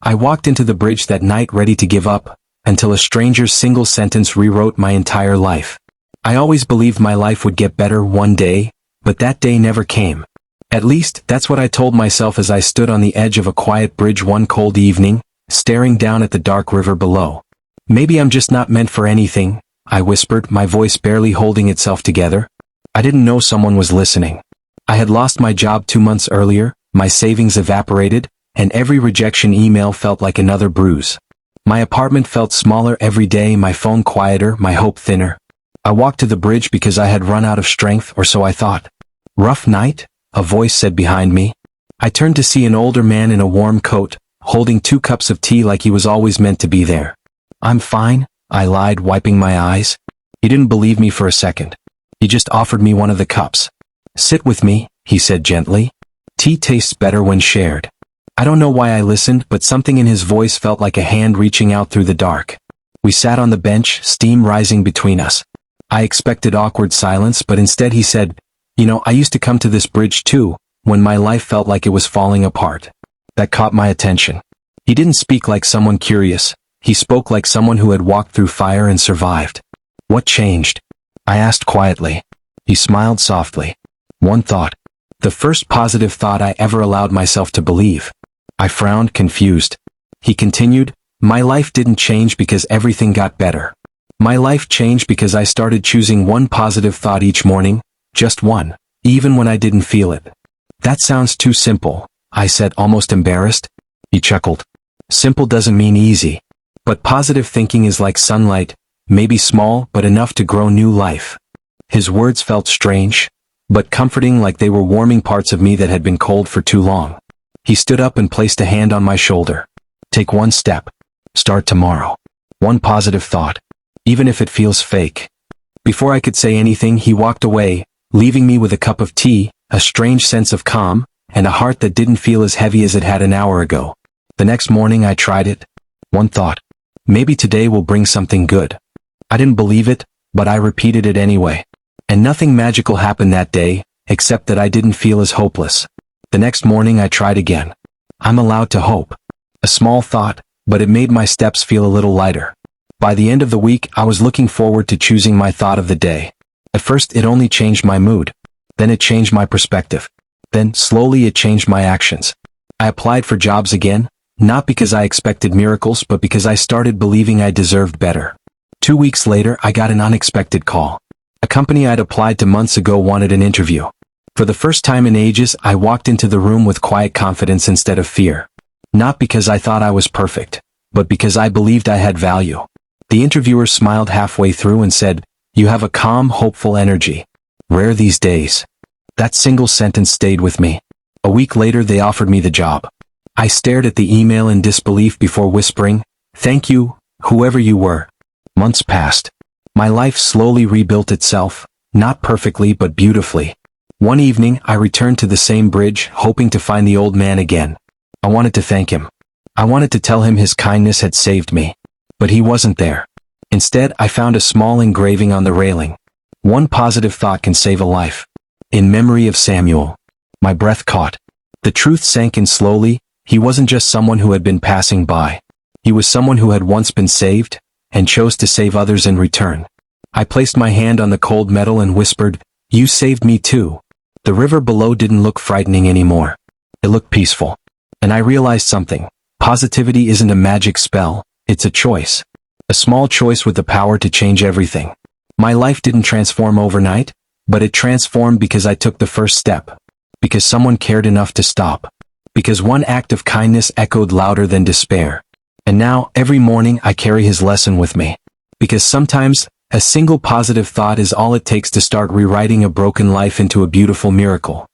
I walked into the bridge that night ready to give up, until a stranger's single sentence rewrote my entire life. I always believed my life would get better one day, but that day never came. At least, that's what I told myself as I stood on the edge of a quiet bridge one cold evening, staring down at the dark river below. Maybe I'm just not meant for anything, I whispered, my voice barely holding itself together. I didn't know someone was listening. I had lost my job 2 months earlier, my savings evaporated, and every rejection email felt like another bruise. My apartment felt smaller every day, my phone quieter, my hope thinner. I walked to the bridge because I had run out of strength, or so I thought. Rough night? A voice said behind me. I turned to see an older man in a warm coat, holding 2 cups of tea like he was always meant to be there. I'm fine, I lied, wiping my eyes. He didn't believe me for a second. He just offered me one of the cups. Sit with me, he said gently. Tea tastes better when shared. I don't know why I listened, but something in his voice felt like a hand reaching out through the dark. We sat on the bench, steam rising between us. I expected awkward silence, but instead he said, I used to come to this bridge too, when my life felt like it was falling apart. That caught my attention. He didn't speak like someone curious. He spoke like someone who had walked through fire and survived. What changed? I asked quietly. He smiled softly. One thought. The first positive thought I ever allowed myself to believe. I frowned, confused. He continued, my life didn't change because everything got better. My life changed because I started choosing one positive thought each morning, just one, even when I didn't feel it. That sounds too simple, I said, almost embarrassed. He chuckled. Simple doesn't mean easy. But positive thinking is like sunlight, maybe small but enough to grow new life. His words felt strange, but comforting, like they were warming parts of me that had been cold for too long. He stood up and placed a hand on my shoulder. Take one step. Start tomorrow. One positive thought. Even if it feels fake. Before I could say anything, he walked away, leaving me with a cup of tea, a strange sense of calm, and a heart that didn't feel as heavy as it had an hour ago. The next morning I tried it. One thought. Maybe today will bring something good. I didn't believe it, but I repeated it anyway. And nothing magical happened that day, except that I didn't feel as hopeless. The next morning I tried again. I'm allowed to hope. A small thought, but it made my steps feel a little lighter. By the end of the week, I was looking forward to choosing my thought of the day. At first, it only changed my mood. Then it changed my perspective. Then, slowly, it changed my actions. I applied for jobs again, not because I expected miracles, but because I started believing I deserved better. 2 weeks later, I got an unexpected call. A company I'd applied to months ago wanted an interview. For the first time in ages, I walked into the room with quiet confidence instead of fear. Not because I thought I was perfect, but because I believed I had value. The interviewer smiled halfway through and said, "You have a calm, hopeful energy. Rare these days." That single sentence stayed with me. A week later, they offered me the job. I stared at the email in disbelief before whispering, "Thank you, whoever you were." Months passed. My life slowly rebuilt itself, not perfectly but beautifully. One evening, I returned to the same bridge, hoping to find the old man again. I wanted to thank him. I wanted to tell him his kindness had saved me. But he wasn't there. Instead, I found a small engraving on the railing. One positive thought can save a life. In memory of Samuel. My breath caught. The truth sank in slowly. He wasn't just someone who had been passing by. He was someone who had once been saved, and chose to save others in return. I placed my hand on the cold metal and whispered, "You saved me too." The river below didn't look frightening anymore. It looked peaceful. And I realized something. Positivity isn't a magic spell, it's a choice. A small choice with the power to change everything. My life didn't transform overnight, but it transformed because I took the first step. Because someone cared enough to stop. Because one act of kindness echoed louder than despair. And now, every morning I carry his lesson with me. Because sometimes, a single positive thought is all it takes to start rewriting a broken life into a beautiful miracle.